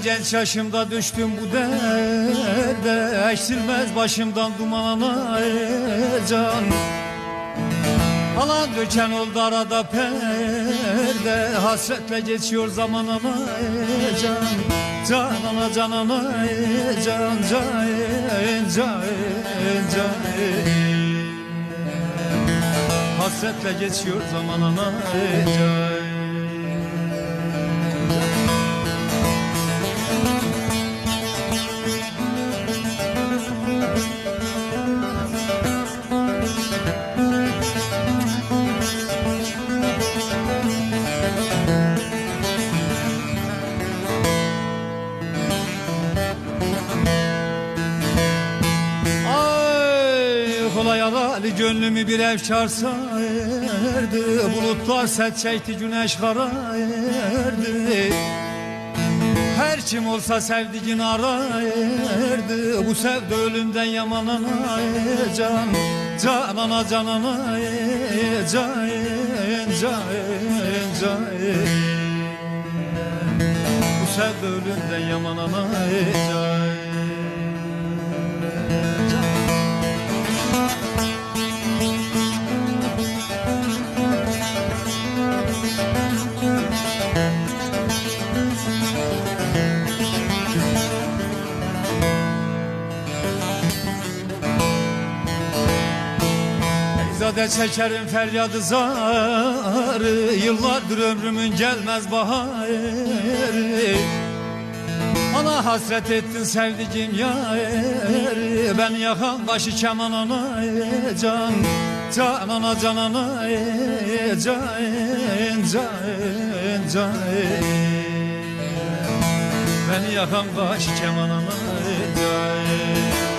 genç yaşımda düştüm bu derde, eksilmez başımdan duman anay can. Alan döken oldu arada perde, hasretle geçiyor zaman anay can. Can ana can anay can, can can can. Hasretle geçiyor zaman anay can. Kolay yaralı gönlümü bir efkar sardı, bulutlar set çekti güneş karardı. Her kim olsa sevdiğini arardı, bu sevda ölümden yaman anay can. Can ana can anay can can can. Bu sevda ölümden yaman anay can. Zade çekerim feryadı zarı, yıllardır ömrümün gelmez baharı. Ana hasret ettin sevdiğim yar, ben yakan başı keman anay can. Can ana can anay can can can. Beni yakan başı keman anay can.